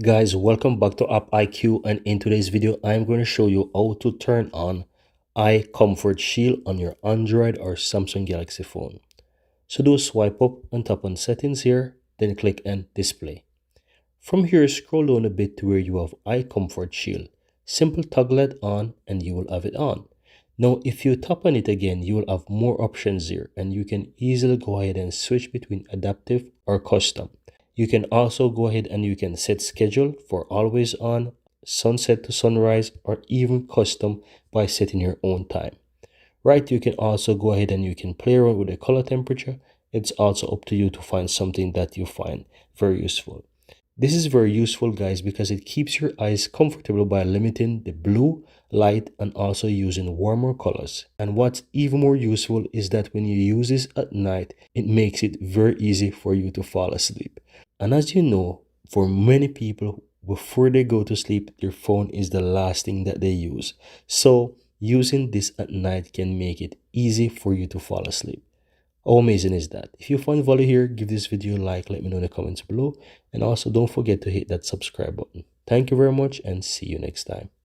Guys, welcome back to AppIQ, and in today's video I'm going to show you how to turn on Eye Comfort Shield on your Android or Samsung Galaxy phone. So do swipe up and tap on settings here, then click on display. From here, scroll down a bit to where you have Eye Comfort Shield. Simple toggle it on and you will have it on. Now if you tap on it again, you will have more options here and you can easily go ahead and switch between adaptive or custom. You can also go ahead and you can set schedule for always on, sunset to sunrise, or even custom by setting your own time. Right, you can also go ahead and you can play around with the color temperature. It's also up to you to find something that you find very useful. This is very useful, guys, because it keeps your eyes comfortable by limiting the blue light and also using warmer colors. And what's even more useful is that when you use this at night, it makes it very easy for you to fall asleep. And as you know, for many people, before they go to sleep, their phone is the last thing that they use. So using this at night can make it easy for you to fall asleep. How amazing is that? If you find value here, give this video a like, let me know in the comments below, and also don't forget to hit that subscribe button. Thank you very much and see you next time.